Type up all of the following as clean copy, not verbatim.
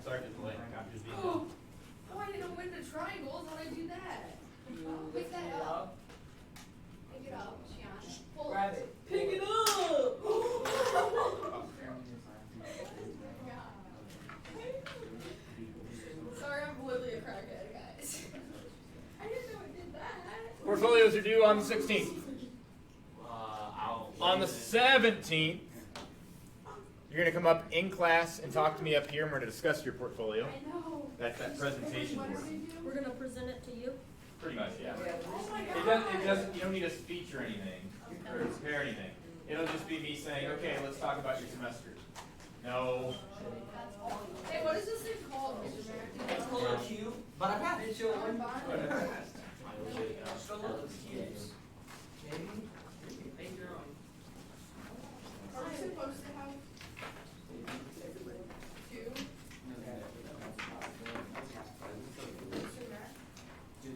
Sorry for the delay. Just being Oh, I didn't know when to triangles. How'd I do that? Pick that up. Pick it up, Shiana. Pull Grab it. Pick it up. Sorry, I'm literally a crackhead, guys. I didn't know it did that. Portfolios are due on the 16th. On the 17th, you're going to come up in class and talk to me up here, and we're going to discuss your portfolio. I know. That's that presentation What board. do we do? We're gonna present it to you. Pretty much, yeah. Oh my It god. doesn't, you don't need a speech or anything, or prepare anything. It'll just be me saying, okay, let's talk about your semester. No. Hey, what is this thing called, Mr. Mayor? It's called a cube, but I passed. It's your one. Bond? Still love the cubes. Maybe. Make your own. Are we supposed to have two? Mr. Mayor?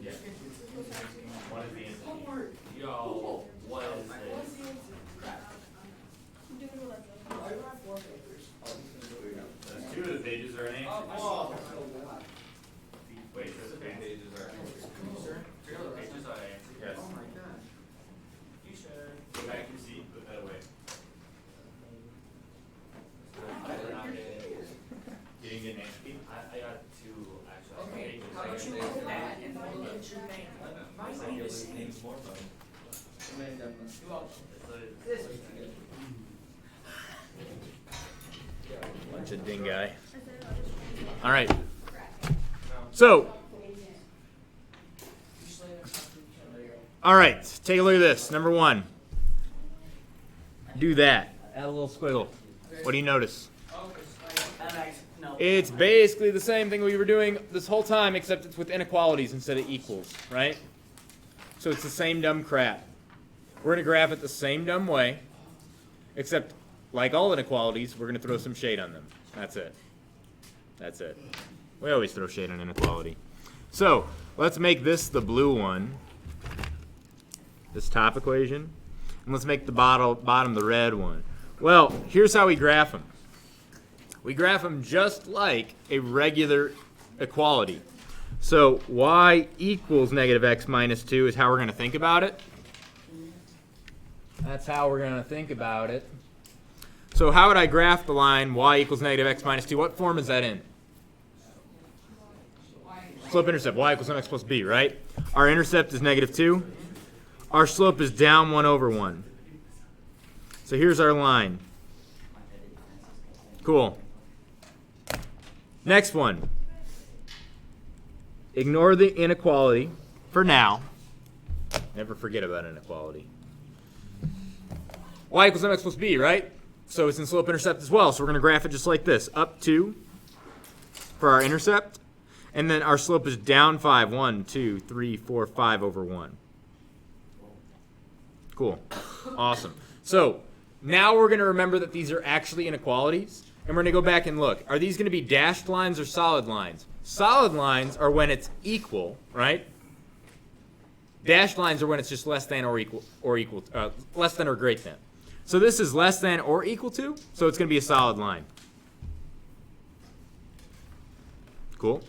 Yeah. We're supposed to have two? One is the answer. Homework. Yo, what is What's this? the answer? I'm doing what Why do I have 4 papers? Those 2 of the pages are an answer. Oh. Wait, those pages are answers. Three other pages I answered. Yes. Oh my god. You should. Go back to your seat, put that away. You didn't get an answer key? I got 2 actually. Okay, Pages. how about you open that and look at your name? My name is Name's more fun. Who else? This. Bunch of dingai. I said All right. So, all right, take a look at this. Number 1. Do that. Add a little squiggle. What do you notice? It's basically the same thing we were doing this whole time, except it's with inequalities instead of equals, right? So it's the same dumb crap. We're going to graph it the same dumb way, except like all inequalities, we're going to throw some shade on them. That's it. That's it. We always throw shade on inequality. So let's make this the blue one, this top equation, and let's make the bottom the red one. Well, here's how we graph them. We graph them just like a regular equality. So y equals negative x minus 2 is how we're going to think about it. That's how we're going to think about it. So how would I graph the line y equals negative x minus 2? What form is that in? Slope-intercept, y equals mx plus b, right? Our intercept is negative 2. Our slope is down 1 over 1. So here's our line. Cool. Next one. Ignore the inequality for now. Never forget about inequality. Y equals mx plus b, right? So it's in slope-intercept as well. So we're going to graph it just like this. Up 2 for our intercept. And then our slope is down 5. 1, 2, 3, 4, 5 over 1. Cool. Awesome. So now we're going to remember that these are actually inequalities. And we're going to go back and look. Are these going to be dashed lines or solid lines? Solid lines are when it's equal, right? Dashed lines are when it's just less than or equal, less than or greater than. So this is less than or equal to, so it's going to be a solid line. Cool.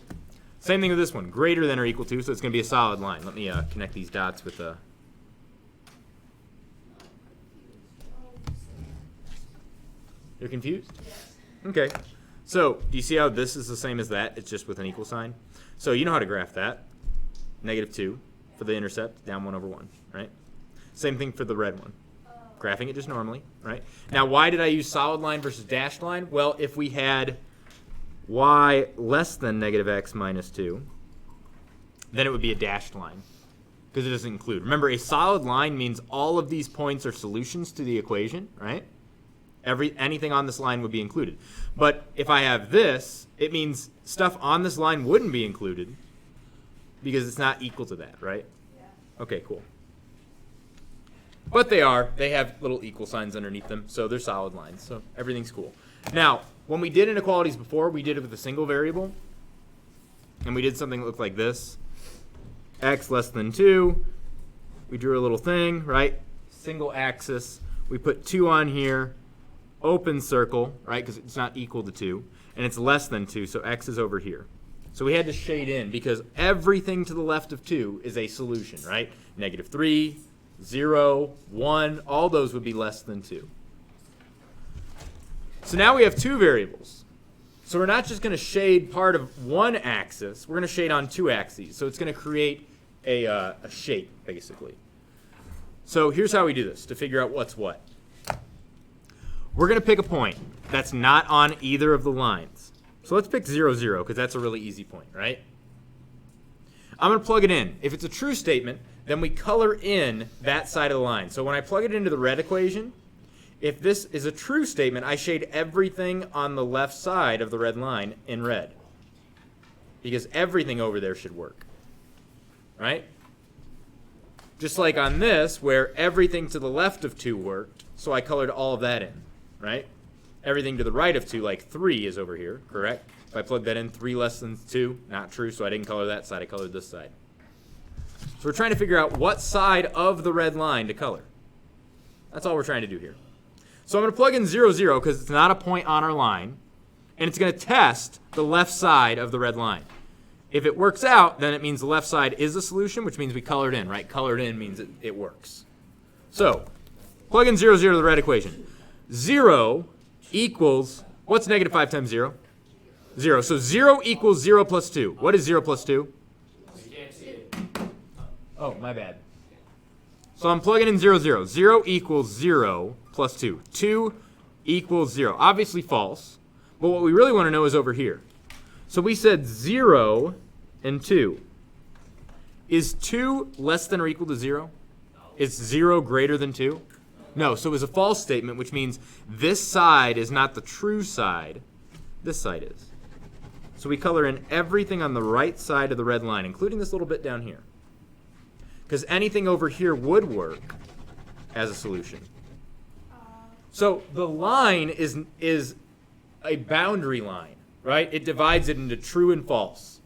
Same thing with this one, greater than or equal to, so it's going to be a solid line. Let me connect these dots with a... You're confused? Yes. Okay. So, do you see how this is the same as that? It's just with an equal sign. So you know how to graph that. Negative 2 for the intercept, down 1 over 1, right? Same thing for the red one. Graphing it just normally, right? Now, why did I use solid line versus dashed line? Well, if we had y less than negative x minus 2, then it would be a dashed line because it doesn't include. Remember, a solid line means all of these points are solutions to the equation, right? Anything on this line would be included. But if I have this, it means stuff on this line wouldn't be included because it's not equal to that, right? Yeah. Okay, cool. But they are. They have little equal signs underneath them, so they're solid lines. So everything's cool. Now, when we did inequalities before, we did it with a single variable. And we did something that looked like this. X less than 2. We drew a little thing, right? Single axis. We put 2 on here. Open circle, right, because it's not equal to 2. and it's less than 2, so x is over here. So we had to shade in because everything to the left of 2 is a solution, right? -3, 0, 1, all those would be less than 2. So now we have two variables. So we're not just going to shade part of one axis, we're going to shade on two axes. So it's going to create a shape, basically. So here's how we do this to figure out what's what. We're going to pick a point that's not on either of the lines. So let's pick 0, 0, because that's a really easy point, right? I'm going to plug it in. If it's a true statement, then we color in that side of the line. So when I plug it into the red equation, if this is a true statement, I shade everything on the left side of the red line in red, because everything over there should work, right? Just like on this, where everything to the left of 2 worked, so I colored all of that in, right? Everything to the right of 2, like 3 is over here, correct? If I plug that in, 3 less than 2, not true, so I didn't color that side, I colored this side. So we're trying to figure out what side of the red line to color. That's all we're trying to do here. So I'm going to plug in 0, 0, because it's not a point on our line, and it's going to test the left side of the red line. If it works out, then it means the left side is a solution, which means we colored in, right? Colored in means it works. So plug in 0, 0 to the red equation. 0 equals, what's negative 5 times 0? 0. So 0 equals 0 plus 2. What is 0 plus 2? You can't see it. Oh, my bad. So I'm plugging in 0, 0. 0 equals 0 plus 2. 2 equals 0. Obviously false, but what we really want to know is over here. So we said 0 and 2. Is 2 less than or equal to 0? Is 0 greater than 2? No, so it was a false statement, which means this side is not the true side. This side is. So we color in everything on the right side of the red line, including this little bit down here. Because anything over here would work as a solution. So the line is a boundary line, right? It divides it into true and false.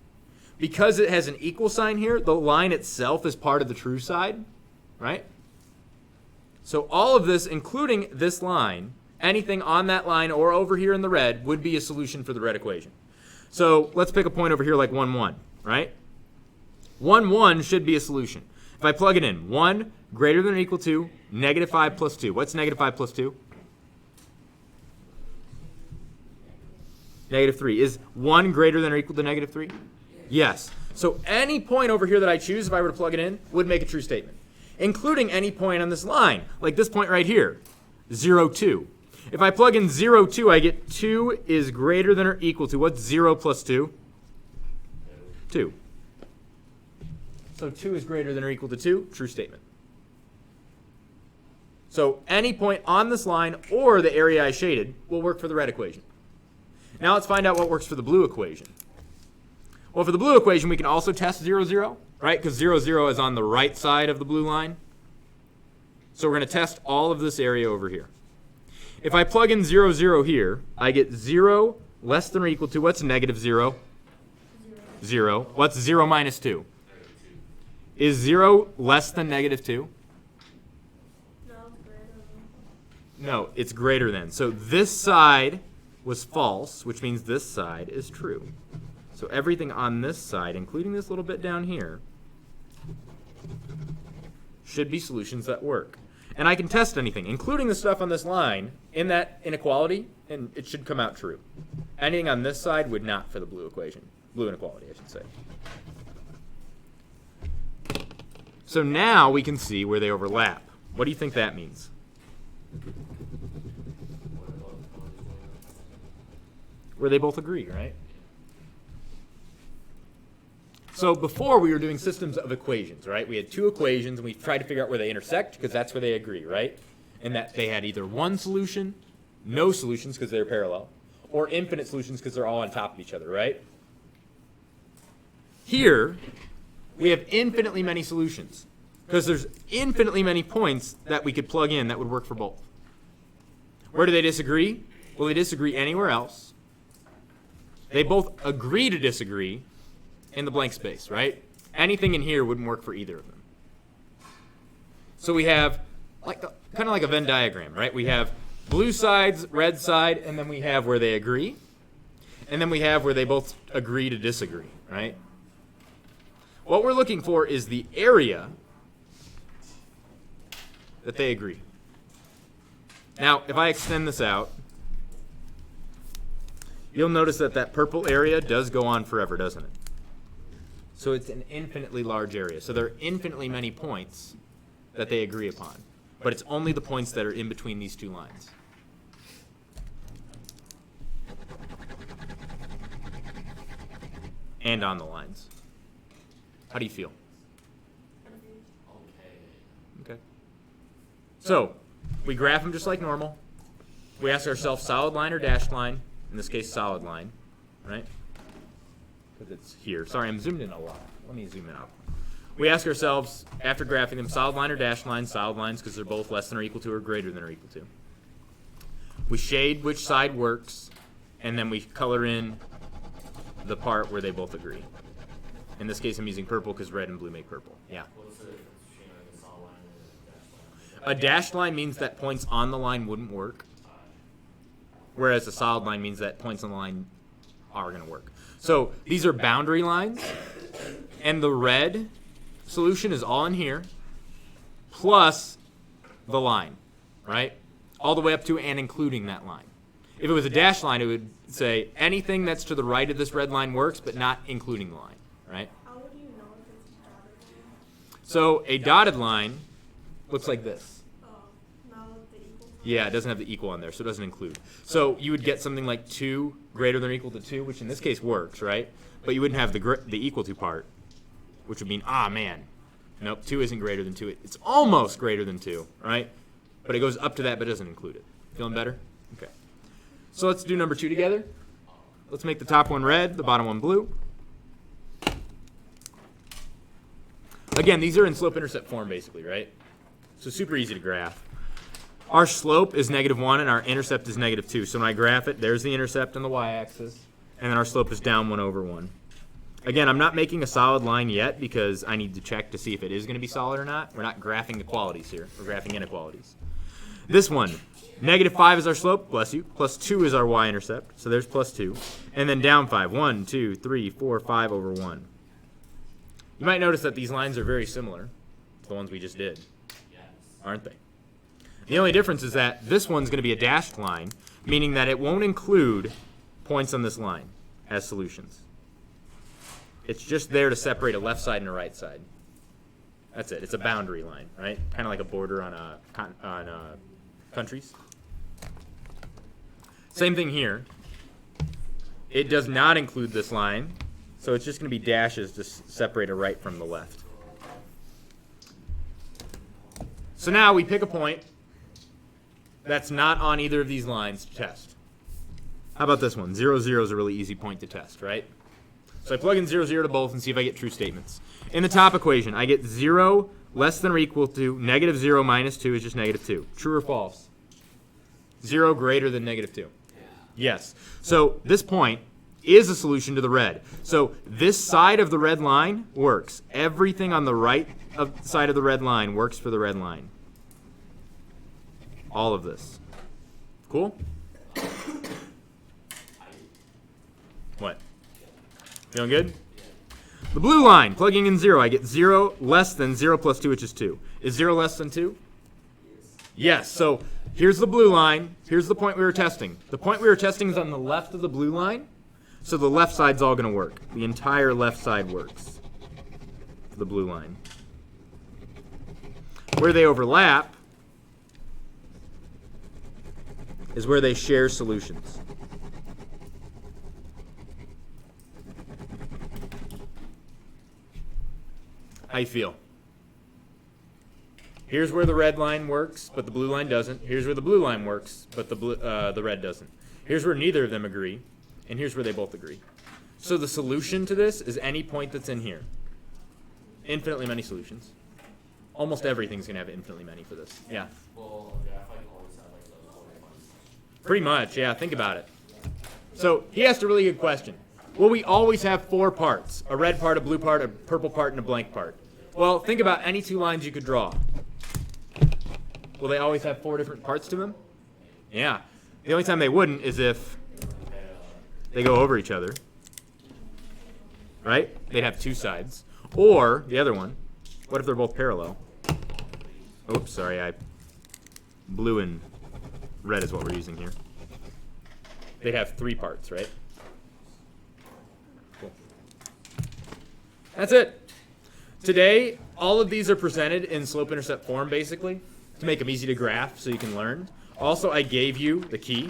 Because it has an equal sign here, the line itself is part of the true side, right? So all of this, including this line, anything on that line or over here in the red, would be a solution for the red equation. So let's pick a point over here like 1, 1, right? 1, 1 should be a solution. If I plug it in, 1 greater than or equal to negative 5 plus 2. What's negative 5 plus 2? Negative 3. Is 1 greater than or equal to negative 3? Yes. So any point over here that I choose, if I were to plug it in, would make a true statement, including any point on this line, like this point right here, 0, 2. If I plug in 0, 2, I get 2 is greater than or equal to, what's 0 plus 2? 2. So 2 is greater than or equal to 2, true statement. So any point on this line or the area I shaded will work for the red equation. Now let's find out what works for the blue equation. Well, for the blue equation, we can also test 0, 0, right? Because 0, 0 is on the right side of the blue line. So we're going to test all of this area over here. If I plug in 0, 0 here, I get 0 less than or equal to, what's negative 0? 0. What's 0 minus 2? Is 0 less than negative 2? No, it's greater than. No, it's greater than. So this side was false, which means this side is true. So everything on this side, including this little bit down here, should be solutions that work. And I can test anything, including the stuff on this line, in that inequality, and it should come out true. Anything on this side would not for the blue equation. Blue inequality, I should say. So now we can see where they overlap. What do you think that means? Where they both agree, right? So before we were doing systems of equations, right? We had two equations and we tried to figure out where they intersect because that's where they agree, right? And that they had either one solution, no solutions because they're parallel, or infinite solutions because they're all on top of each other, right? Here, we have infinitely many solutions because there's infinitely many points that we could plug in that would work for both. Where do they disagree? Well, they disagree anywhere else. They both agree to disagree in the blank space, right? Anything in here wouldn't work for either of them. So we have kind of like a Venn diagram, right? We have blue sides, red side, and then we have where they agree. And then we have where they both agree to disagree, right? What we're looking for is the area that they agree. Now, if I extend this out, you'll notice that that purple area does go on forever, doesn't it? So it's an infinitely large area. So there are infinitely many points that they agree upon. But it's only the points that are in between these two lines. And on the lines. How do you feel? Okay. So, we graph them just like normal. We ask ourselves solid line or dashed line. In this case, solid line, right? Because it's here. Sorry, I'm zoomed in a lot. Let me zoom in out. We ask ourselves, after graphing them, solid line or dashed line, solid lines because they're both less than or equal to or greater than or equal to. We shade which side works, and then we color in the part where they both agree. In this case, I'm using purple because red and blue make purple. Yeah. What's the difference between like a solid line and a dashed line? A dashed line means that points on the line wouldn't work, whereas a solid line means that points on the line are going to work. So these are boundary lines, and the red solution is all in here, plus the line, right? All the way up to and including that line. If it was a dashed line, it would say anything that's to the right of this red line works, but not including the line, right? How would you know if it's a dotted line? So a dotted line looks like this. Oh, not with the equal sign? Yeah, it doesn't have the equal on there, so it doesn't include. So you would get something like 2 greater than or equal to 2, which in this case works, right? But you wouldn't have the equal to part, which would mean, ah, man, nope, 2 isn't greater than 2. It's almost greater than 2, right? But it goes up to that, but doesn't include it. Feeling better? Okay. So let's do number 2 together. Let's make the top one red, the bottom one blue. Again, these are in slope-intercept form, basically, right? So super easy to graph. Our slope is -1, and our intercept is -2. So when I graph it, there's the intercept on the y-axis, and then our slope is down 1 over 1. Again, I'm not making a solid line yet because I need to check to see if it is going to be solid or not. We're not graphing equalities here. We're graphing inequalities. This one, -5 is our slope, bless you, plus 2 is our y-intercept, so there's plus 2. And then down 5, 1, 2, 3, 4, 5 over 1. You might notice that these lines are very similar to the ones we just did, aren't they? The only difference is that this one's going to be a dashed line, meaning that it won't include points on this line as solutions. It's just there to separate a left side and a right side. That's it. It's a boundary line, right? Kind of like a border on countries. Same thing here. It does not include this line, so it's just going to be dashes to separate a right from the left. So now we pick a point that's not on either of these lines to test. How about this one? 0, 0 is a really easy point to test, right? So I plug in 0, 0 to both and see if I get true statements. In the top equation, I get 0 less than or equal to -0 minus 2 is just -2. True or false? 0 greater than -2. Yes. So this point is a solution to the red. So this side of the red line works. Everything on the right side of the red line works for the red line. All of this. Cool? What? Feeling good? The blue line, plugging in 0, I get 0 less than 0 plus 2, which is 2. Is 0 less than 2? Yes. So here's the blue line. Here's the point we were testing. The point we were testing is on the left of the blue line. So the left side's all going to work. The entire left side works for the blue line. Where they overlap is where they share solutions. How you feel? Here's where the red line works, but the blue line doesn't. Here's where the blue line works, but the red doesn't. Here's where neither of them agree, and here's where they both agree. So the solution to this is any point that's in here. Infinitely many solutions. Almost everything's going to have infinitely many for this. Yeah. Well, yeah, I like always have like those order ones. Pretty much, yeah. Think about it. So he asked a really good question. Will we always have 4 parts? A red part, a blue part, a purple part, and a blank part. Well, think about any 2 lines you could draw. Will they always have 4 different parts to them? Yeah. The only time they wouldn't is if they go over each other, right? They'd have two sides. Or, the other one, what if they're both parallel? Oops, sorry, blue and red is what we're using here. They'd have three parts, right? Cool. That's it. Today, all of these are presented in slope-intercept form, basically, to make them easy to graph so you can learn. Also, I gave you the key.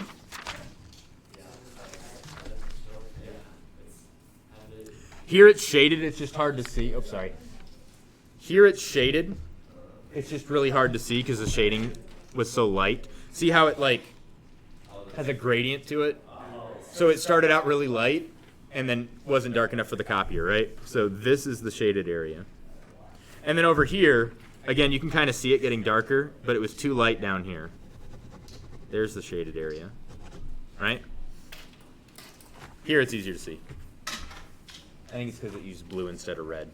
Here it's shaded, it's just hard to see. Oh, sorry. Here it's shaded. It's just really hard to see because the shading was so light. See how it like has a gradient to it? So it started out really light and then wasn't dark enough for the copier, right? So this is the shaded area. And then over here, again, you can kind of see it getting darker, but it was too light down here. There's the shaded area, right? Here it's easier to see. I think it's because it used blue instead of red.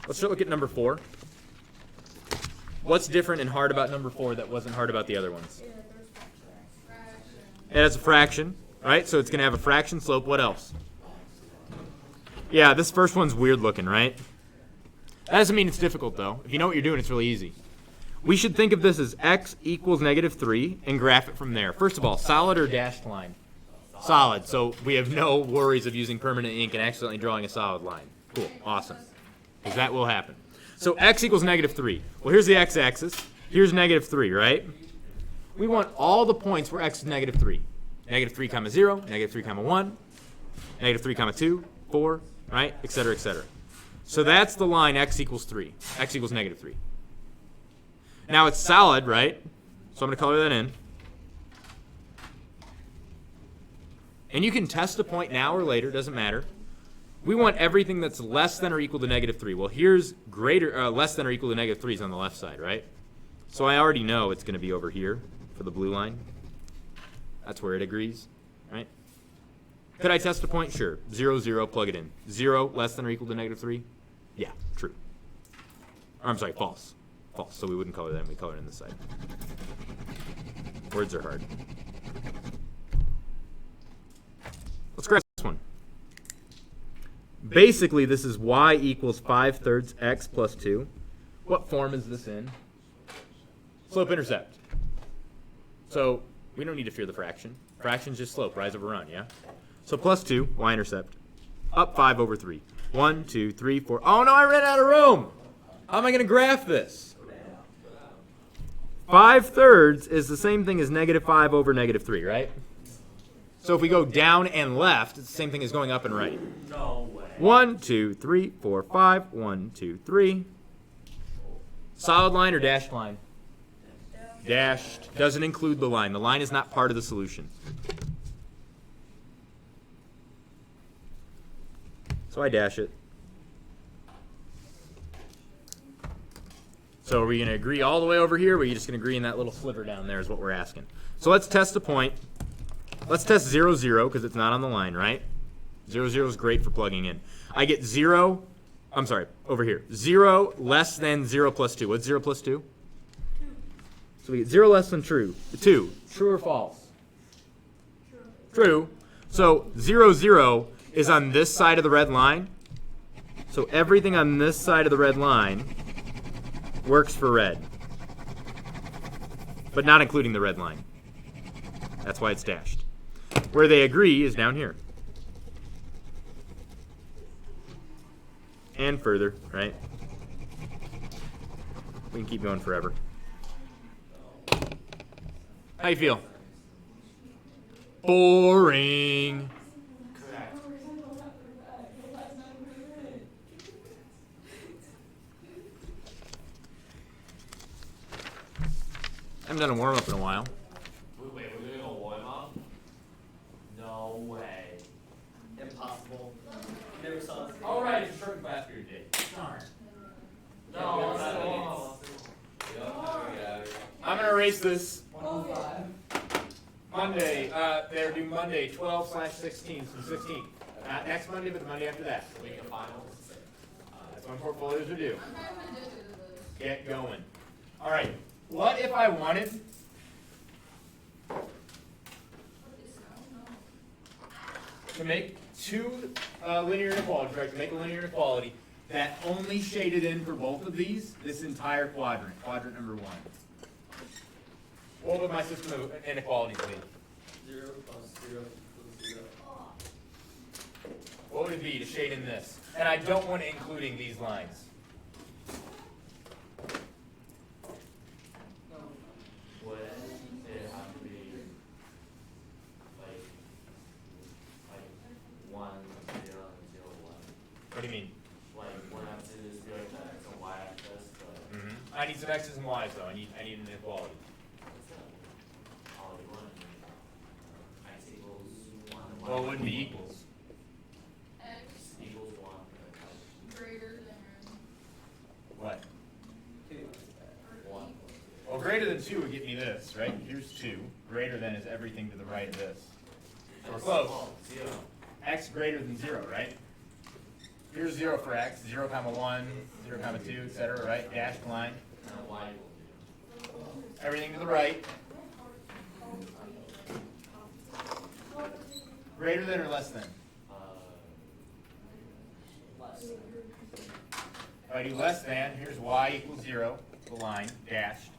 Let's look at number 4. What's different and hard about number 4 that wasn't hard about the other ones? It has a fraction, right? So it's going to have a fraction slope. What else? Yeah, this first one's weird looking, right? That doesn't mean it's difficult, though. If you know what you're doing, it's really easy. We should think of this as x equals -3 and graph it from there. First of all, solid or dashed line? Solid. So we have no worries of using permanent ink and accidentally drawing a solid line. Cool. Awesome. Because that will happen. So x equals -3. Well, here's the x-axis. Here's -3, right? We want all the points where x is -3. -3, comma 0, -3, comma 1, -3, comma 2, 4, right? Et cetera, et cetera. So that's the line x equals 3. X equals -3. Now it's solid, right? So I'm going to color that in. And you can test a point now or later, doesn't matter. We want everything that's less than or equal to -3. Well, here's less than or equal to -3 is on the left side, right? So I already know it's going to be over here for the blue line. That's where it agrees, right? Could I test a point? Sure. 0, 0, plug it in. 0 less than or equal to -3? Yeah, true. Or, I'm sorry, false. False. So we wouldn't color that in. We color it in this side. Words are hard. Let's graph this one. Basically, this is y equals 5/3 x plus 2. What form is this in? Slope-intercept. So we don't need to fear the fraction. Fraction's just slope, rise over run, yeah? So plus 2, y-intercept. Up 5/3. 1, 2, 3, 4. Oh, no, I ran out of room. How am I going to graph this? 5/3 is the same thing as -5/3, right? So if we go down and left, it's the same thing as going up and right. No way. 1, 2, 3, 4, 5. 1, 2, 3. Solid line or dashed line? Dashed. Doesn't include the line. The line is not part of the solution. So I dash it. So are we going to agree all the way over here, or are you just going to agree in that little sliver down there is what we're asking. So let's test a point. Let's test 0, 0, because it's not on the line, right? 0, 0 is great for plugging in. I get 0, I'm sorry, over here. 0 less than 0 plus 2. What's 0 plus 2? 2. So we get 0 less than 2. True or false? True. So 0, 0 is on this side of the red line. So everything on this side of the red line works for red. But not including the red line. That's why it's dashed. Where they agree is down here. And further, right? We can keep going forever. How you feel? Boring. Correct. I haven't done a warm-up in a while. Wait, we're doing a warm-up? No way. Impossible. Never saw this. All right, it's a short class period today. Darn. No, that's that's all. I'm going to erase this 105. Monday. They're due Monday, 12/16, so 16. Not next Monday, but the Monday after that. Week of finals. That's when portfolios are due. I'm kind of addicted to this. Get going. All right. What if I wanted to make two linear inequalities, right? To make a linear inequality that only shaded in for both of these, this entire quadrant, quadrant number 1. What would my system of inequalities be? 0 plus 0 equals 0. What would it be to shade in this? And I don't want it including these lines. Would it have to be like 1, 0, and 0, 1? What do you mean? Like one have to just be like the x and y axis, but I need some x's and y's though. I need an inequality. what's that? All in one. X equals 1. Well, it wouldn't be equals. X Equals 1. greater than What? 1. Well, greater than 2 would get me this, right? Here's 2. Greater than is everything to the right of this. So we're close. 0. X greater than 0, right? Here's 0 for x, 0 comma 1, 0 comma 2, etc., right? Dashed line. And y equals 0. Everything to the right. Greater than or less than? Less. If I do less than, here's y equals 0, the line, dashed.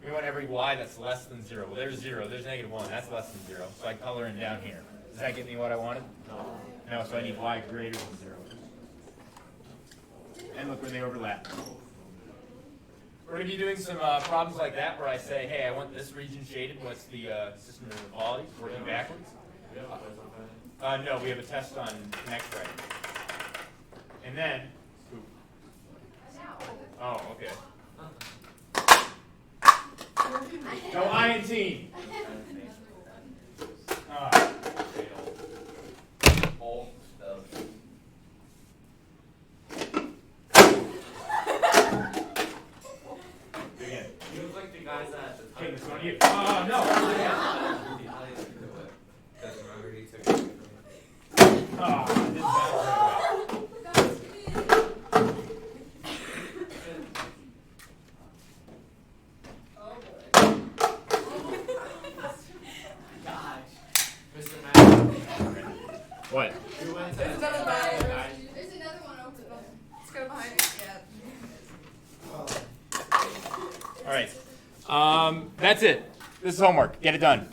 We want every y that's less than 0. Well, there's 0, there's negative 1, that's less than 0. So I color in down here. Does that get me what I wanted? No. No, so I need y greater than 0. And look where they overlap. We're going to be doing some problems like that where I say, hey, I want this region shaded. What's the system of inequalities? Working backwards. We have a quiz on that? No, we have a test on next Friday. And then, oh, okay. Go I and team. All stuff. Again. You look like the guys at the Okay, this one time. you. Oh, no. Because remember he took it from me. Oh, I didn't bounce right away. Gosh. Mr. Matt. What? We went to There's another guy. guys. There's another one over there. Let's go behind it. Yeah. All right. That's it. This is homework. Get it done.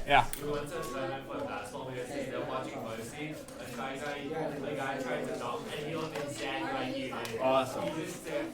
Yeah. We went to a 7-foot basketball. We were sitting there watching Mosi. The guy tried to dunk, and he looked exactly like you did. Awesome. He just stared